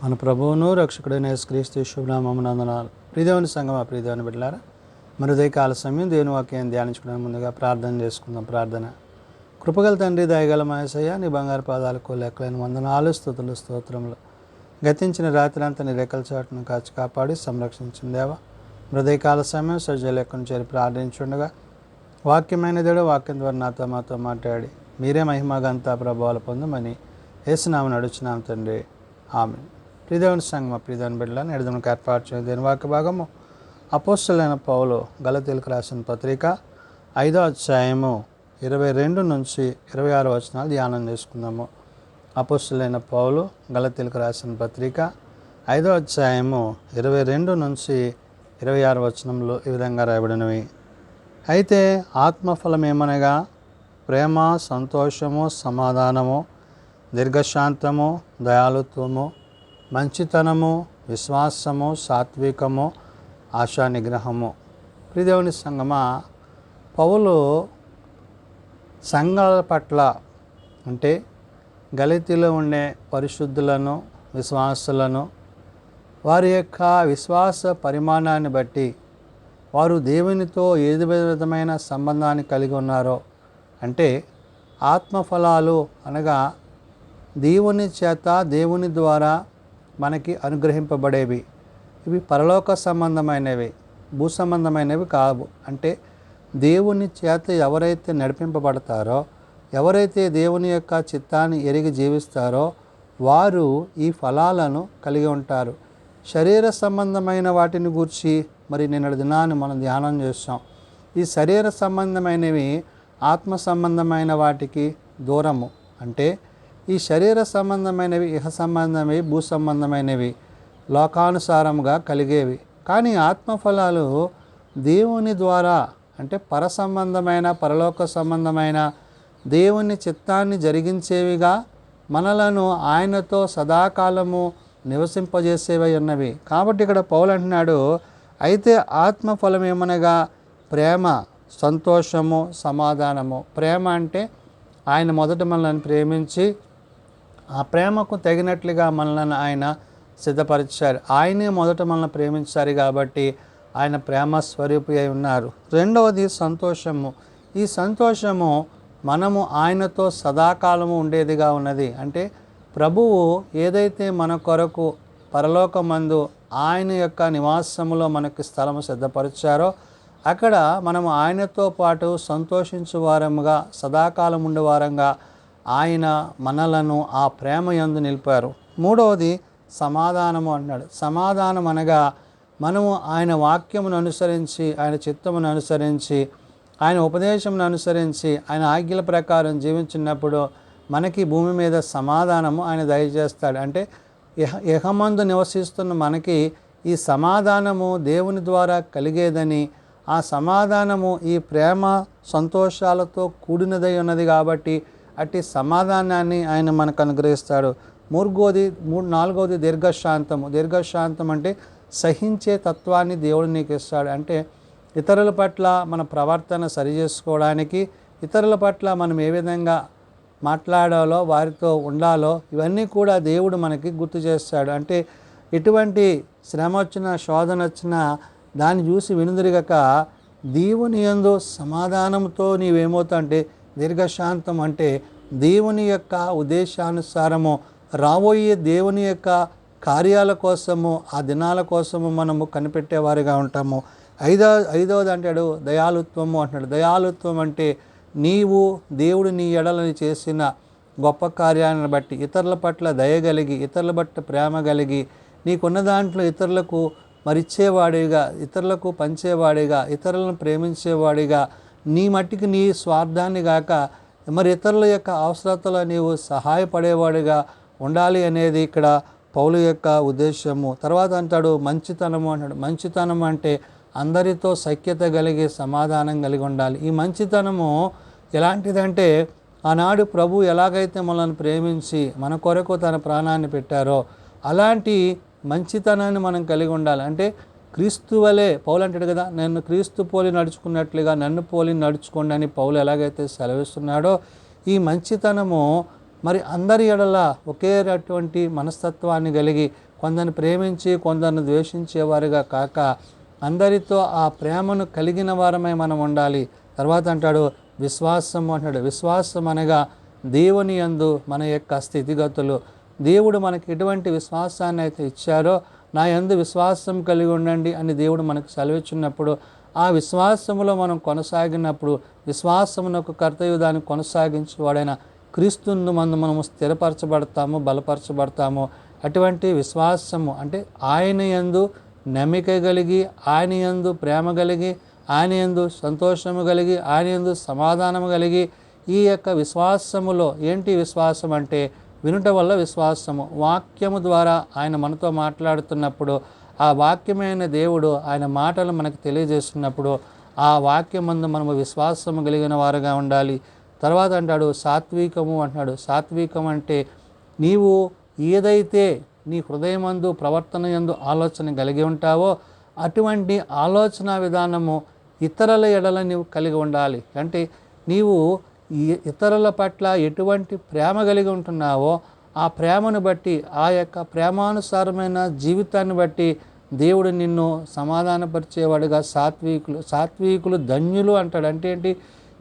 మన ప్రభువును రక్షకుడైన యేసుక్రీస్తు శుభనామమునందనాలు. ప్రియదేవుని సంగమా, ప్రియదేవుని బిడ్డలారా, మరి ఉదయకాల సమయం దేవుని వాక్యాన్ని ధ్యానించుకునే ముందుగా ప్రార్థన చేసుకుందాం. ప్రార్థన. కృపగల తండ్రి, దయగల మహేశయ్య, నీ బంగారు పాదాలకు లెక్కలైన వందనాలు, స్తుతులు, స్తోత్రములు. గతించిన రాత్రి అంతా నీ రెక్కల చాటును కాచి కాపాడి సంరక్షించిన దేవా, హృదయకాల సమయం సజ్జలెక్కను చేరి ప్రార్థించుండగా వాక్యమైన దేవుడు వాక్యం ద్వారా నాతో మాతో మాట్లాడి మీరే మహిమగంతా ప్రభావాలు పొందమని యేసునామమున నడుచున్నాం తండ్రి, ఆమేన్. ప్రియదేవుని సంగమ, ప్రియదేవుని బిడ్డలను ఎడదములకు ఏర్పాటు చేయడం దేని వాక్య భాగము అపోస్తలుడైన పౌలు గలతీయులకు రాసిన పత్రిక 5వ అధ్యాయము 22 నుంచి 26 వచనాలు ధ్యానం చేసుకుందాము. అపోస్తలుడైన పౌలు గలతీయులకు రాసిన పత్రిక 5వ అధ్యాయము 22 నుంచి 26 వచనంలో ఈ విధంగా రాయబడినవి. అయితే ఆత్మఫలం ఏమనగా ప్రేమ, సంతోషము, సమాధానము, దీర్ఘశాంతము, దయాళుత్వము, మంచితనము, విశ్వాసము, సాత్వికము, ఆశా నిగ్రహము. ప్రియదేవుని సంగమా, పౌలు సంఘాల పట్ల అంటే గలతీలో ఉండే పరిశుద్ధులను, విశ్వాసులను వారి యొక్క విశ్వాస పరిమాణాన్ని బట్టి వారు దేవునితో ఏది విధమైన సంబంధాన్ని కలిగి ఉన్నారో, అంటే ఆత్మఫలాలు అనగా దేవుని చేత, దేవుని ద్వారా మనకి అనుగ్రహింపబడేవి. ఇవి పరలోక సంబంధమైనవి, భూ సంబంధమైనవి కావు. అంటే దేవుని చేత ఎవరైతే నడిపింపబడతారో, ఎవరైతే దేవుని యొక్క చిత్తాన్ని ఎరిగి జీవిస్తారో వారు ఈ ఫలాలను కలిగి ఉంటారు. శరీర సంబంధమైన వాటిని గూర్చి మరి నిన్నటి దినాన్ని మనం ధ్యానం చేస్తాం. ఈ శరీర సంబంధమైనవి ఆత్మ సంబంధమైన వాటికి దూరము. అంటే ఈ శరీర సంబంధమైనవి ఇహ సంబంధమైనవి, భూ సంబంధమైనవి, లోకానుసారముగా కలిగేవి. కానీ ఆత్మఫలాలు దేవుని ద్వారా అంటే పర సంబంధమైన, పరలోక సంబంధమైన దేవుని చిత్తాన్ని జరిగించేవిగా మనలను ఆయనతో సదాకాలము నివసింపజేసేవి ఉన్నవి. కాబట్టి ఇక్కడ పౌలు అంటున్నాడు, అయితే ఆత్మఫలం ఏమనగా ప్రేమ, సంతోషము, సమాధానము. ప్రేమ అంటే ఆయన మొదట మనల్ని ప్రేమించి ఆ ప్రేమకు తగినట్లుగా మనల్ని ఆయన సిద్ధపరిచారు. ఆయనే మొదట మనల్ని ప్రేమించారు కాబట్టి ఆయన ప్రేమ స్వరూపి అయి ఉన్నారు. రెండవది సంతోషము. ఈ సంతోషము మనము ఆయనతో సదాకాలము ఉండేదిగా ఉన్నది. అంటే ప్రభువు ఏదైతే మన కొరకు పరలోకమందు ఆయన యొక్క నివాసములో మనకి స్థలము సిద్ధపరిచారో అక్కడ మనము ఆయనతో పాటు సంతోషించు వారముగా, సదాకాలం ఉండేవారంగా ఆయన మనలను ఆ ప్రేమ యందు నిలిపారు. మూడవది సమాధానము అన్నాడు. సమాధానం అనగా మనము ఆయన వాక్యమును అనుసరించి, ఆయన చిత్తమును అనుసరించి, ఆయన ఉపదేశమును అనుసరించి, ఆయన ఆజ్ఞల ప్రకారం జీవించినప్పుడు మనకి భూమి మీద సమాధానము ఆయన దయచేస్తాడు. అంటే ఇహమందు నివసిస్తున్న మనకి ఈ సమాధానము దేవుని ద్వారా కలిగేదని, ఆ సమాధానము ఈ ప్రేమ సంతోషాలతో కూడినదై ఉన్నది కాబట్టి అట్టి సమాధానాన్ని ఆయన మనకు అనుగ్రహిస్తాడు. నాలుగవది దీర్ఘశాంతము. దీర్ఘశాంతం అంటే సహించే తత్వాన్ని దేవుడు నీకు ఇస్తాడు. అంటే ఇతరుల పట్ల మన ప్రవర్తన సరి చేసుకోవడానికి, ఇతరుల పట్ల మనం ఏ విధంగా మాట్లాడాలో, వారితో ఉండాలో ఇవన్నీ కూడా దేవుడు మనకి గుర్తు చేస్తాడు. అంటే ఎటువంటి శ్రమ వచ్చినా, శోధన వచ్చినా దాన్ని చూసి వెనుదిరగక దేవుని యందు సమాధానంతో నీవేమవుతావు అంటే దీర్ఘశాంతం అంటే దేవుని యొక్క ఉద్దేశానుసారము రాబోయే దేవుని యొక్క కార్యాల కోసము, ఆ దినాల కోసము మనము కనిపెట్టేవారిగా ఉంటాము. ఐదవది అంటాడు దయాళుత్వము అంటున్నాడు. దయాళుత్వం అంటే నీవు దేవుడు నీ ఎడలని చేసిన గొప్ప కార్యాలను బట్టి ఇతరుల పట్ల దయగలిగి, ఇతరుల పట్ల ప్రేమ కలిగి, నీకున్న దాంట్లో ఇతరులకు మరిచ్చేవాడిగా, ఇతరులకు పంచేవాడిగా, ఇతరులను ప్రేమించేవాడిగా, నీ మట్టికి నీ స్వార్థాన్ని గాక మరి ఇతరుల యొక్క అవసరతలో నీవు సహాయపడేవాడిగా ఉండాలి అనేది ఇక్కడ పౌలు యొక్క ఉద్దేశము. తర్వాత అంటాడు మంచితనము అంటాడు. మంచితనం అంటే అందరితో సఖ్యత కలిగి, సమాధానం కలిగి ఉండాలి. ఈ మంచితనము ఎలాంటిదంటే ఆనాడు ప్రభు ఎలాగైతే మనల్ని ప్రేమించి మన కొరకు తన ప్రాణాన్ని పెట్టారో అలాంటి మంచితనాన్ని మనం కలిగి ఉండాలి. అంటే క్రీస్తు వలె పౌలు అంటాడు కదా, నేను క్రీస్తు పోలి నడుచుకున్నట్లుగా నన్ను పోలి నడుచుకోండి అని పౌలు ఎలాగైతే సెలవిస్తున్నాడో ఈ మంచితనము మరి అందరి ఎడల ఒకేటువంటి మనస్తత్వాన్ని కలిగి కొందరిని ప్రేమించి కొందరిని ద్వేషించేవారుగా కాక అందరితో ఆ ప్రేమను కలిగిన వారమై మనం ఉండాలి. తర్వాత అంటాడు విశ్వాసం అంటాడు. విశ్వాసం అనగా దేవుని యందు మన యొక్క స్థితిగతులు. దేవుడు మనకి ఎటువంటి విశ్వాసాన్ని అయితే ఇచ్చారో నా యందు విశ్వాసం కలిగి ఉండండి అని దేవుడు మనకు సెలవిచ్చినప్పుడు ఆ విశ్వాసములో మనం కొనసాగినప్పుడు విశ్వాసమునకు కర్తవ్య దాన్ని కొనసాగించేవాడైన క్రీస్తును మనము స్థిరపరచబడతాము, బలపరచబడతాము. అటువంటి విశ్వాసము అంటే ఆయన యందు నమ్మిక కలిగి, ఆయన యందు ప్రేమ కలిగి, ఆయన యందు సంతోషము కలిగి, ఆయన యందు సమాధానము కలిగి ఈ యొక్క విశ్వాసములో ఏంటి విశ్వాసం అంటే వినుట వల్ల విశ్వాసము. వాక్యము ద్వారా ఆయన మనతో మాట్లాడుతున్నప్పుడు ఆ వాక్యమైన దేవుడు ఆయన మాటలు మనకు తెలియజేస్తున్నప్పుడు ఆ వాక్యమందు మనము విశ్వాసము కలిగిన వారుగా ఉండాలి. తర్వాత అంటాడు సాత్వికము అంటున్నాడు. సాత్వికం అంటే నీవు ఏదైతే నీ హృదయమందు ప్రవర్తన యందు ఆలోచన కలిగి ఉంటావో అటువంటి ఆలోచన విధానము ఇతరుల ఎడల నీవు కలిగి ఉండాలి. అంటే నీవు ఇతరుల పట్ల ఎటువంటి ప్రేమ కలిగి ఉంటున్నావో ఆ ప్రేమను బట్టి ఆ యొక్క ప్రేమానుసారమైన జీవితాన్ని బట్టి దేవుడు నిన్ను సమాధానపరిచేవాడుగా సాత్వికులు ధన్యులు అంటాడు. అంటే ఏంటి?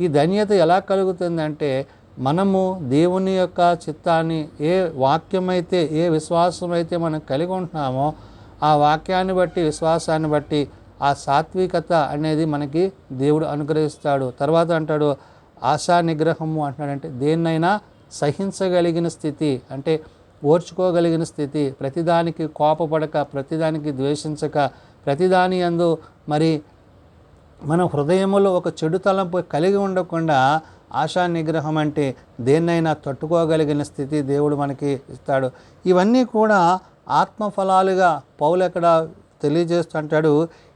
ఈ ధన్యత ఎలా కలుగుతుందంటే మనము దేవుని యొక్క చిత్తాన్ని ఏ వాక్యమైతే ఏ విశ్వాసం అయితే మనం కలిగి ఉంటున్నామో ఆ వాక్యాన్ని బట్టి విశ్వాసాన్ని బట్టి ఆ సాత్వికత అనేది మనకి దేవుడు అనుగ్రహిస్తాడు. తర్వాత అంటాడు ఆశా నిగ్రహము అంటున్నాడంటే దేన్నైనా సహించగలిగిన స్థితి, అంటే ఓర్చుకోగలిగిన స్థితి, ప్రతిదానికి కోపపడక, ప్రతిదానికి ద్వేషించక, ప్రతిదాని యందు మరి మన హృదయములో ఒక చెడు తలంపు కలిగి ఉండకుండా ఆశా నిగ్రహం అంటే దేన్నైనా తట్టుకోగలిగిన స్థితి దేవుడు మనకి ఇస్తాడు. ఇవన్నీ కూడా ఆత్మఫలాలుగా పౌలు ఎక్కడ తెలియజేస్తుంటాడు.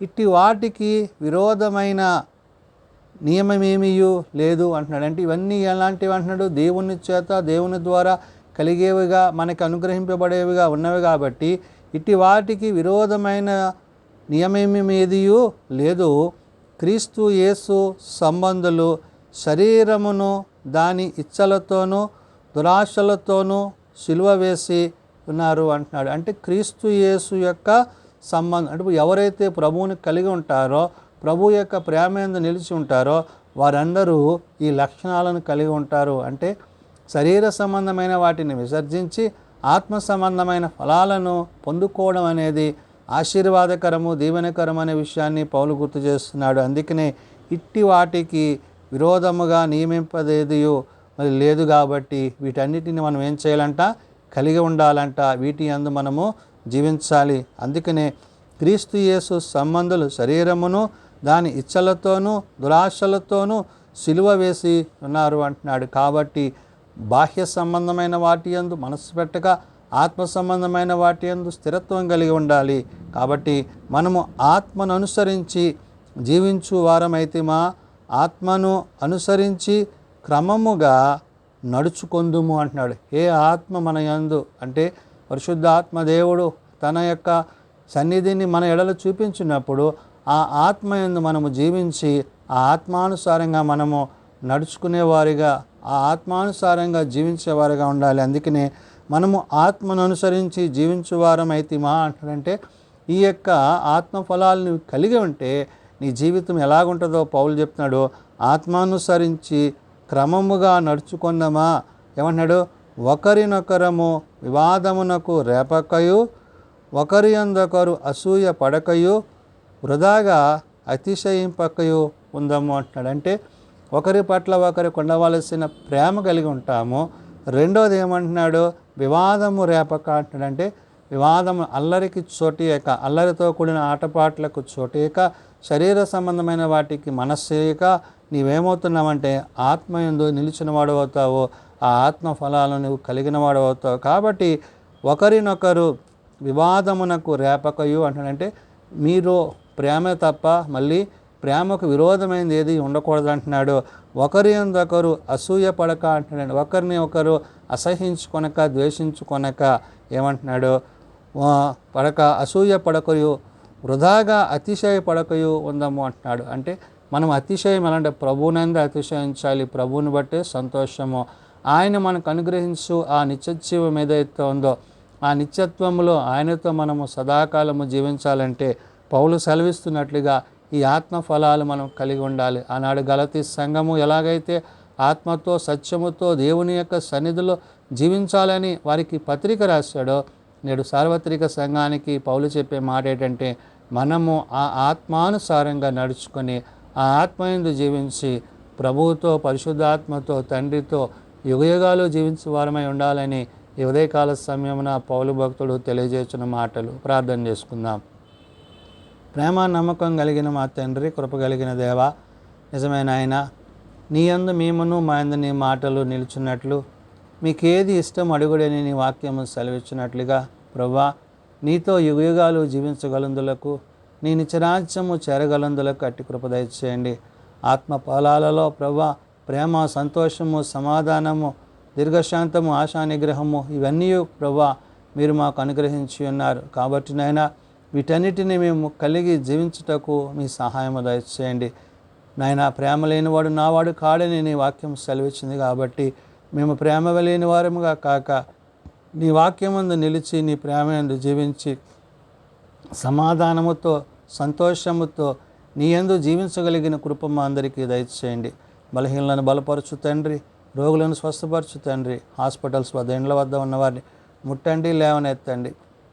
ఇట్టి వాటికి విరోధమైన నియమమేమీయూ లేదు అంటున్నాడు. అంటే ఇవన్నీ ఎలాంటివి అంటున్నాడు? దేవుని చేత దేవుని ద్వారా కలిగేవిగా మనకి అనుగ్రహింపబడేవిగా ఉన్నవి కాబట్టి ఇట్టి వాటికి విరోధమైన నియమమేదియూ లేదు. క్రీస్తు యేసు సంబంధులు శరీరమును దాని ఇచ్చలతోనూ దురాశలతోనూ సిలువ వేసి ఉన్నారు అంటున్నాడు. అంటే క్రీస్తు యేసు యొక్క సంబంధం అంటే ఎవరైతే ప్రభువుని కలిగి ఉంటారో ప్రభు యొక్క ప్రేమ యందు నిలిచి ఉంటారో వారందరూ ఈ లక్షణాలను కలిగి ఉంటారు. అంటే శరీర సంబంధమైన వాటిని విసర్జించి ఆత్మ సంబంధమైన ఫలాలను పొందుకోవడం అనేది ఆశీర్వాదకరము, దీవెనకరం అనే విషయాన్ని పౌలు గుర్తు చేస్తున్నాడు. అందుకనే ఇట్టి వాటికి విరోధముగా నియమింపదేదియో మరి లేదు కాబట్టి వీటన్నిటిని మనం ఏం చేయాలంట? కలిగి ఉండాలంట. వీటి యందు మనము జీవించాలి. అందుకనే క్రీస్తు యేసు సంబంధులు శరీరమును దాని ఇచ్చలతోనూ దురాశలతోనూ సిలువ వేసి ఉన్నారు అంటున్నాడు. కాబట్టి బాహ్య సంబంధమైన వాటి యందు మనస్సు పెట్టక ఆత్మ సంబంధమైన వాటి యందు స్థిరత్వం కలిగి ఉండాలి. కాబట్టి మనము ఆత్మను అనుసరించి జీవించు వారమైతే మా ఆత్మను అనుసరించి క్రమముగా నడుచుకొందుము అంటున్నాడు. ఏ ఆత్మ మన యందు అంటే పరిశుద్ధ ఆత్మ దేవుడు తన యొక్క సన్నిధిని మన ఎడల చూపించినప్పుడు ఆ ఆత్మ యందు మనము జీవించి ఆ ఆత్మానుసారంగా మనము నడుచుకునేవారిగా ఆ ఆత్మానుసారంగా జీవించేవారిగా ఉండాలి. అందుకనే మనము ఆత్మను అనుసరించి జీవించువారం అయితే మా అంటాడంటే ఈ యొక్క ఆత్మ ఫలాలను కలిగి ఉంటే నీ జీవితం ఎలాగుంటుందో పౌలు చెప్తున్నాడు. ఆత్మానుసరించి క్రమముగా నడుచుకుందామా ఏమంటున్నాడు? ఒకరినొకరము వివాదమునకు రేపకయు ఒకరి యందొకరు అసూయ పడకయు వృధాగా అతిశయింపకయు ఉందాము అంటున్నాడు. అంటే ఒకరి పట్ల ఒకరికి ఉండవలసిన ప్రేమ కలిగి ఉంటాము. రెండోది ఏమంటున్నాడు? వివాదము రేపక అంటున్నాడు. అంటే వివాదము అల్లరికి చోటియక, అల్లరితో కూడిన ఆటపాట్లకు చోటియక, శరీర సంబంధమైన వాటికి మనస్సేయక నీవేమవుతున్నావంటే ఆత్మయందు నిలిచిన వాడు అవుతావు. ఆ ఆత్మ ఫలాలను నువ్వు కలిగిన వాడు అవుతావు. కాబట్టి ఒకరినొకరు వివాదమునకు రేపకయు అంటాడంటే మీరు ప్రేమ తప్ప మళ్ళీ ప్రేమకు విరోధమైనది ఏది ఉండకూడదు అంటున్నాడు. ఒకరి యందొకరు అసూయ పడక అంటున్నాడు. ఒకరిని ఒకరు అసహించుకొనక ద్వేషించుకొనక ఏమంటున్నాడు? పడక అసూయ పడకయు వృధాగా అతిశయ పడకయు ఉందాము అంటున్నాడు. అంటే మనం అతిశయం ఎలా అంటే ప్రభువునందు అతిశయించాలి. ప్రభువుని బట్టే సంతోషము. ఆయన మనకు అనుగ్రహించు ఆ నిత్యజీవం ఏదైతే ఉందో ఆ నిత్యత్వములో ఆయనతో మనము సదాకాలము జీవించాలంటే పౌలు సెలవిస్తున్నట్లుగా ఈ ఆత్మ ఫలాలు మనం కలిగి ఉండాలి. ఆనాడు గలతీ సంఘము ఎలాగైతే ఆత్మతో సత్యముతో దేవుని యొక్క సన్నిధిలో జీవించాలని వారికి పత్రిక రాశాడో, నేడు సార్వత్రిక సంఘానికి పౌలు చెప్పే మాట ఏంటంటే మనము ఆ ఆత్మానుసారంగా నడుచుకొని ఆ ఆత్మయందు జీవించి ప్రభువుతో పరిశుద్ధాత్మతో తండ్రితో యుగయుగాలు జీవించే వారమై ఉండాలని ఈ ఉదయకాల సమయమున పౌలు భక్తుడు తెలియజేసిన మాటలు. ప్రార్థన చేసుకుందాం. ప్రేమ నమ్మకం కలిగిన మా తండ్రి, కృప కలిగిన దేవ, నిజమైన ఆయన, నీ యందు మేమును మా యందు నీ మాటలు నిలుచున్నట్లు మీకేది ఇష్టం అడుగుడని నీ వాక్యము సెలవిచ్చినట్లుగా ప్రభువా, నీతో యుగయుగాలు జీవించగలందులకు నీ నిత్యరాజ్యము చేరగలందులకు అట్టి కృప దయచేయండి. ఆత్మ ఫలాలలో ప్రభువా ప్రేమ, సంతోషము, సమాధానము, దీర్ఘశాంతము, ఆశా నిగ్రహము ఇవన్నీ ప్రభువా మీరు మాకు అనుగ్రహించి ఉన్నారు. కాబట్టి నాయనా వీటన్నిటిని మేము కలిగి జీవించుటకు మీ సహాయము దయచేయండి. నాయన ప్రేమ లేనివాడు నావాడు కాడని నీ వాక్యం సెలవిచ్చింది. కాబట్టి మేము ప్రేమ లేని వారముగా కాక నీ వాక్యమందు నిలిచి నీ ప్రేమ యందు జీవించి సమాధానముతో సంతోషముతో నీ యందు జీవించగలిగిన కృప మా అందరికీ దయచేయండి. బలహీనలను బలపరచు తండ్రి, రోగులను స్వస్థపరచు తండ్రి, హాస్పిటల్స్ వద్ద ఇండ్ల వద్ద ఉన్నవారిని ముట్టండి, లేవనెత్తండి.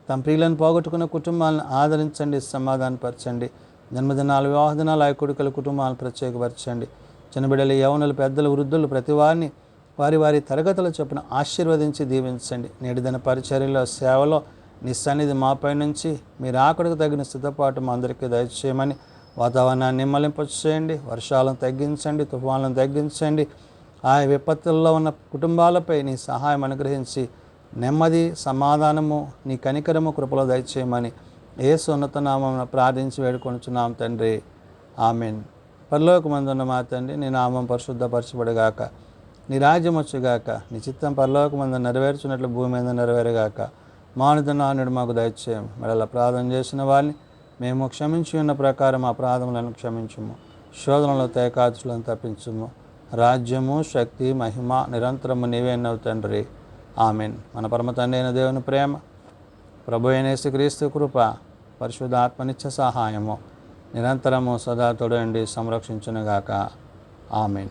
తమ ప్రియులను పోగొట్టుకున్న కుటుంబాలను ఆదరించండి, సమాధానపరచండి. జన్మదినాలు, వివాహ దినాలు, కొడుకుల కుటుంబాలను ప్రత్యేకపరచండి. చిన్నబిడ్డలు, యవనులు, పెద్దలు, వృద్ధులు ప్రతి వారిని వారి వారి తరగతుల చొప్పున ఆశీర్వదించి దీవించండి. నేటి దిన పరిచర్యలో, సేవలో నీ సన్నిధి మాపై నుంచి మీరు ఆకడికి తగిన సిద్ధపాటు మా అందరికీ దయచేయమని వాతావరణాన్ని నిమ్మలింపచేయండి. వర్షాలను తగ్గించండి, తుఫాన్లను తగ్గించండి. ఆ విపత్తుల్లో ఉన్న కుటుంబాలపై నీ సహాయం అనుగ్రహించి నెమ్మది, సమాధానము, నీ కనికరము, కృపలో దయచేయమని యేసు ఉన్నత నామమున ప్రార్థించి వేడుకొనుచున్నాం తండ్రి. ఆమెన్. పరలోకమందున్న మా తండ్రి, నీ నామం పరిశుద్ధపరచబడుగాక, నీ రాజ్యం వచ్చుగాక, నీ చిత్తం పరలోకమందు నెరవేర్చున్నట్లు భూమి మీద నెరవేరుగాక. మానుదినానుడు మాకు దయచేయం. మరలా ప్రార్థన చేసిన వారిని మేము క్షమించి ఉన్న ప్రకారం ఆ ప్రార్థనలను క్షమించుము. శోధనలో తేకాచులను తప్పించుము. రాజ్యము, శక్తి, మహిమ నిరంతరము నీవేనవు తండ్రి. ఆమెన్. మన పరమ తండ్రి అయిన దేవుని ప్రేమ, ప్రభు అయిన యేసుక్రీస్తు కృప, పరిశుద్ధాత్మ నిత్య సహాయము నిరంతరము సదా తోడండి సంరక్షించునుగాక. ఆమెన్.